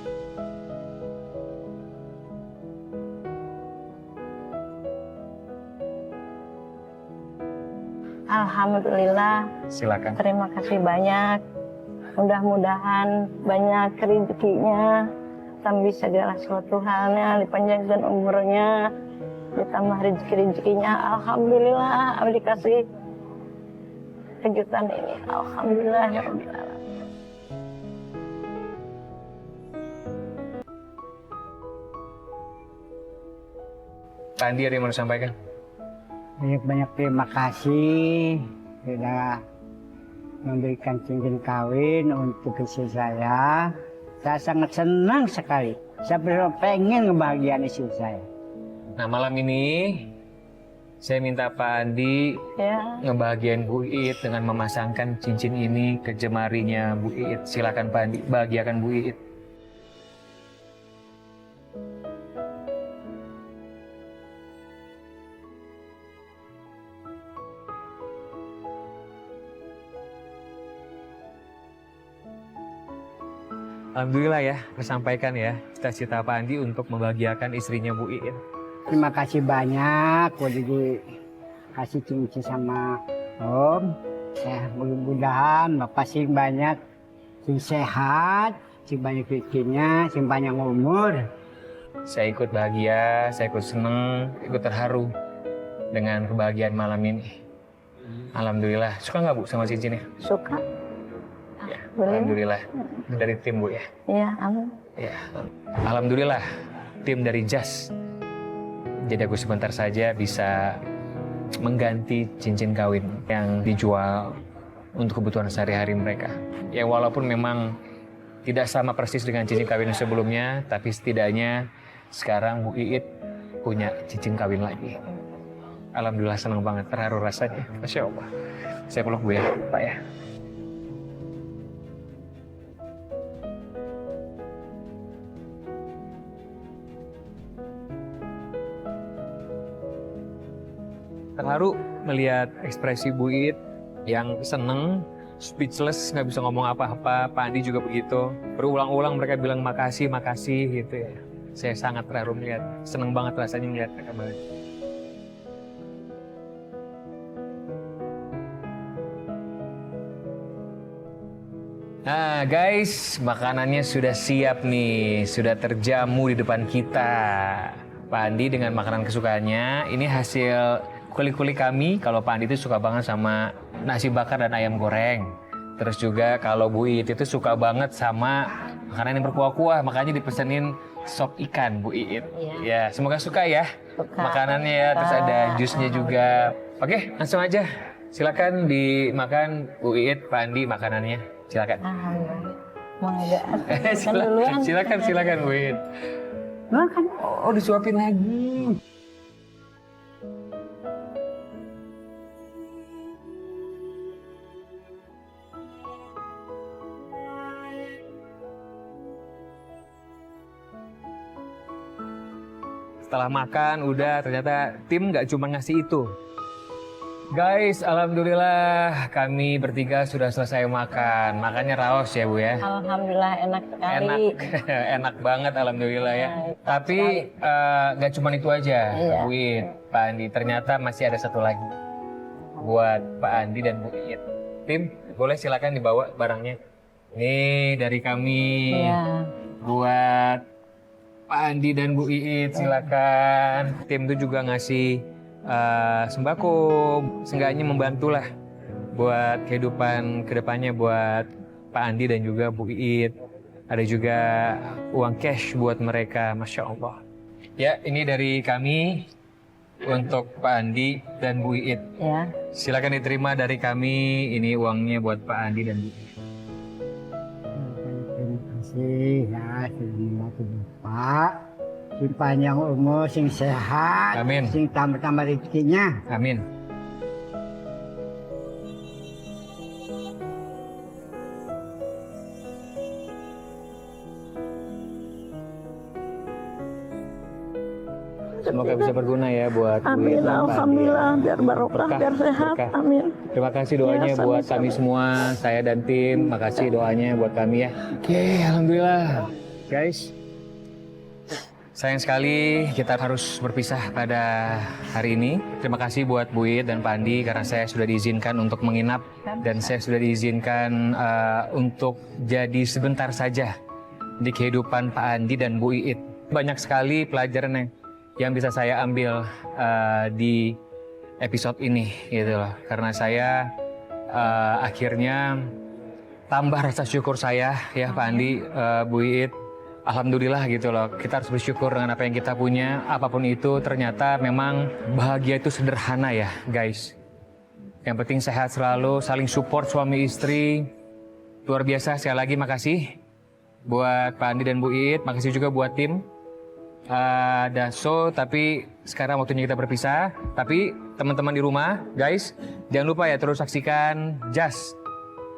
Alhamdulillah. Silakan. Terima kasih banyak. Mudah-mudahan banyak rezekinya, tambah segala sesuatu halnya, dipanjangkan umurnya, ditambah rezeki-rezekinya. Alhamdulillah, abdi dikasih kejutan ini. Alhamdulillah ya Rabbil Alamin. Pak Andi ada yang mau disampaikan? Banyak-banyak terima kasih sudah memberikan cincin kawin untuk istri saya. Saya sangat senang sekali. Saya benar pengen ngebahagiain istri saya. Nah malam ini saya minta Pak Andi Ya, ngebahagiain Bu Iit dengan memasangkan cincin ini ke jemarinya Bu Iit. Silakan Pak Andi, bahagiakan Bu Iit. Alhamdulillah ya, tersampaikan ya cita-cita Pak Andi untuk membahagiakan istrinya Bu Iit. Terima kasih banyak udah dikasih cincin sama Om. Ya, mudah-mudahan Bapak sih banyak, sih sehat, sih banyak rezekinya, sih banyak umur. Saya ikut bahagia, saya ikut seneng, ikut terharu dengan kebahagiaan malam ini. Alhamdulillah. Suka nggak Bu sama cincinnya? suka. Ya, Boleh. Alhamdulillah. Dari tim Bu ya. Ya, amin. Ya. Alhamdulillah. Tim dari Jas. Jadi aku sebentar saja bisa mengganti cincin kawin yang dijual untuk kebutuhan sehari-hari mereka. Ya walaupun memang tidak sama persis dengan cincin kawin sebelumnya, tapi setidaknya sekarang Bu Iit punya cincin kawin lagi. Alhamdulillah senang banget, terharu rasanya. Masya Allah. Saya peluk Bu ya, Pak ya. Terharu melihat ekspresi Bu Iit yang seneng, speechless, nggak bisa ngomong apa-apa. Pak Andi juga begitu. Berulang-ulang mereka bilang makasih, makasih gitu ya. Saya sangat terharu melihat, seneng banget rasanya melihat mereka balik. Nah guys, makanannya sudah siap nih, sudah terjamu di depan kita. Pak Andi dengan makanan kesukaannya, ini hasil kuli-kuli kami. Kalau Pak Andi itu suka banget sama nasi bakar dan ayam goreng. Terus juga kalau Bu Iit itu suka banget sama makanan yang berkuah-kuah, makanya dipesenin sop ikan Bu Iit. Ya, semoga suka ya Suka. makanannya ya. Terus ada jusnya juga. Oke, langsung aja. Silakan dimakan Bu Iit, Pak Andi makanannya. Silakan. Alhamdulillah. Mangga. Kan duluan. Silakan Bu Iit. Makan. Oh, disuapin lagi. Setelah makan, udah ternyata tim nggak cuma ngasih itu. Guys, alhamdulillah kami bertiga sudah selesai makan. Makannya raos ya Bu ya. Alhamdulillah enak sekali. Enak, enak banget alhamdulillah ya. Nah, Tapi nggak cuma itu aja, Iya. Bu Iit, Pak Andi. Ternyata masih ada satu lagi buat Pak Andi dan Bu Iit. Tim, boleh silakan dibawa barangnya. Nih dari kami Iya. buat Pak Andi dan Bu Iit, silakan. Tim itu juga ngasih sembako, seenggaknya membantulah buat kehidupan kedepannya buat Pak Andi dan juga Bu Iit. Ada juga uang cash buat mereka, Masya Allah. Ya, ini dari kami untuk Pak Andi dan Bu Iit. Ya. Silakan diterima dari kami, ini uangnya buat Pak Andi dan Bu Iit. Terima kasih ya, terima kasih Pak. Sing panjang umur, sing sehat, Amin. sing tambah-tambah rezekinya. Amin. Semoga bisa berguna ya buat Bu Iit Amin, dan Pak Andi. alhamdulillah, biar barokah, Berkah, biar sehat, berkah. amin. Terima kasih doanya Ya, buat sama-sama. kami semua, saya dan tim. Makasih doanya buat kami ya. Oke, alhamdulillah. Guys, sayang sekali kita harus berpisah pada hari ini. Terima kasih buat Bu Iit dan Pak Andi karena saya sudah diizinkan untuk menginap dan saya sudah diizinkan untuk jadi sebentar saja di kehidupan Pak Andi dan Bu Iit. Banyak sekali pelajaran yang bisa saya ambil di episode ini gitu loh. Karena saya akhirnya tambah rasa syukur saya ya Pak Andi, Bu Iit. Alhamdulillah gitu loh, kita harus bersyukur dengan apa yang kita punya. Apapun itu ternyata memang bahagia itu sederhana ya guys. Yang penting sehat selalu, saling support suami istri. Luar biasa, sekali lagi makasih buat Pak Andi dan Bu Iit. Makasih juga buat tim Daso. Tapi sekarang waktunya kita berpisah. Tapi teman-teman di rumah guys, jangan lupa ya terus saksikan Just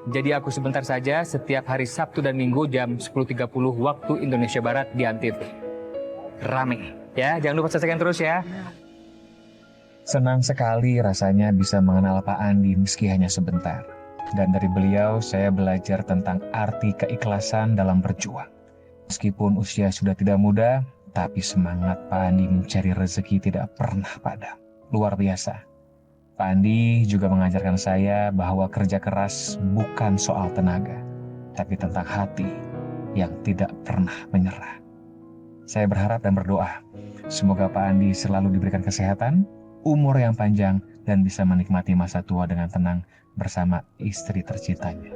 Jadi Aku Sebentar Saja setiap hari Sabtu dan Minggu jam 10.30 waktu Indonesia Barat di Antv. Rame ya, jangan lupa saksikan terus ya. Senang sekali rasanya bisa mengenal Pak Andi meski hanya sebentar. Dan dari beliau saya belajar tentang arti keikhlasan dalam berjuang. Meskipun usia sudah tidak muda, tapi semangat Pak Andi mencari rezeki tidak pernah padam. Luar biasa. Pak Andi juga mengajarkan saya bahwa kerja keras bukan soal tenaga, tapi tentang hati yang tidak pernah menyerah. Saya berharap dan berdoa, semoga Pak Andi selalu diberikan kesehatan, umur yang panjang, dan bisa menikmati masa tua dengan tenang bersama istri tercintanya.